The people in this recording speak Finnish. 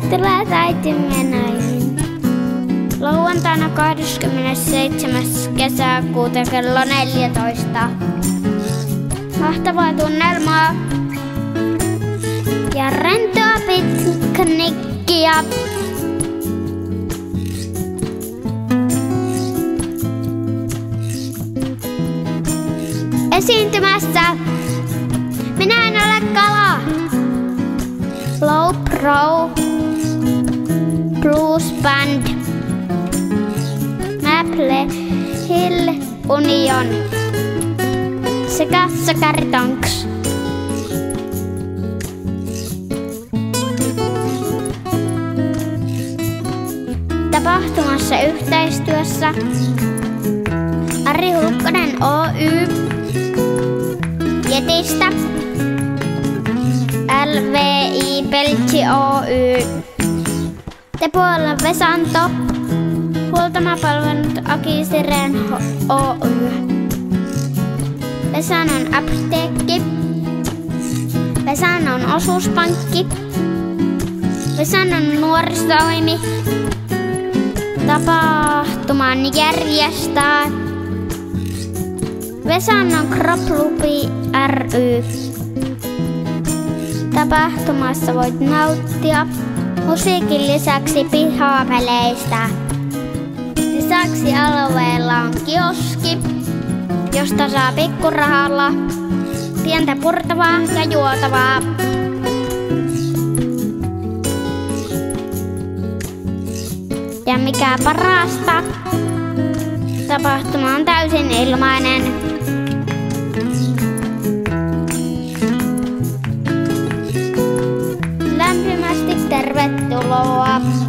Tervetuloa äitimme näihin. Lauantaina 27. kesäkuuta kello 14. Mahtavaa tunnelmaa ja rentoa piknikkiä. Esiintymässä minä en ole kala. Low Pro Blues Band, Maple Hill Union sekä Sakaritonks. Tapahtumassa yhteistyössä Ari Hulkkonen Oy, Jetistä, LVI Peltsi Oy, Tepoilla Vesanto, Huoltamapalvelut Aki Siren Oy, Vesanon apteekki, Vesanon osuuspankki, Vesanon nuorisotoimi, tapahtuman järjestää Vesanon Kroplubi ry. Tapahtumassa voit nauttia musiikin lisäksi pihapeleistä. Lisäksi alueella on kioski, josta saa pikkurahalla pientä purtavaa ja juotavaa. Ja mikä parasta, tapahtuma on täysin ilmainen. Lämpimästi tervetuloa!